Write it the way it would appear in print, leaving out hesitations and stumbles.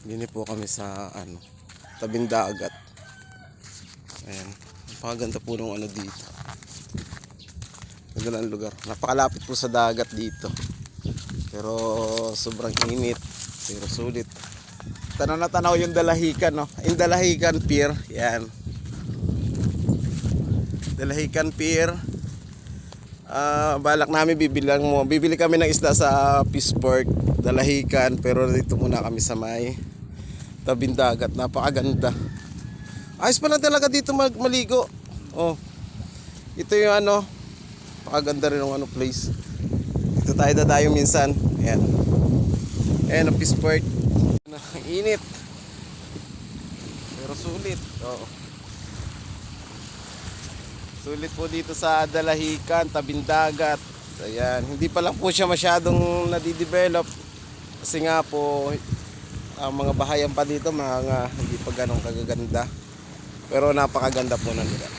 Dini po kami sa tabing dagat. Ayan. Napakaganda po nung dito. Ganda ng lugar. Napakalapit po sa dagat dito. Pero sobrang init. Pero sulit. Tanaw na tanaw yung Dalahican, no? Yung Dalahican Pier. Yan. Dalahican Pier. Balak namin bibili kami ng isda sa Peaceport, Dalahican, pero dito muna kami sa may tabing dagat. Napakaganda. Ayos pa lang talaga dito maligo. Oh. Ito yung napakaganda rin ng place. Dito tayo dadayo minsan. Ayan. Ayan ang Peaceport. Ang init. Pero sulit. Oo. Sulit po dito sa Dalahican, tabing dagat. Ayan, hindi pa lang po siya masyadong nadidevelop kasi nga po ang mga bahayan pa dito hindi pa ganong kagaganda. Pero napakaganda po ng lugar.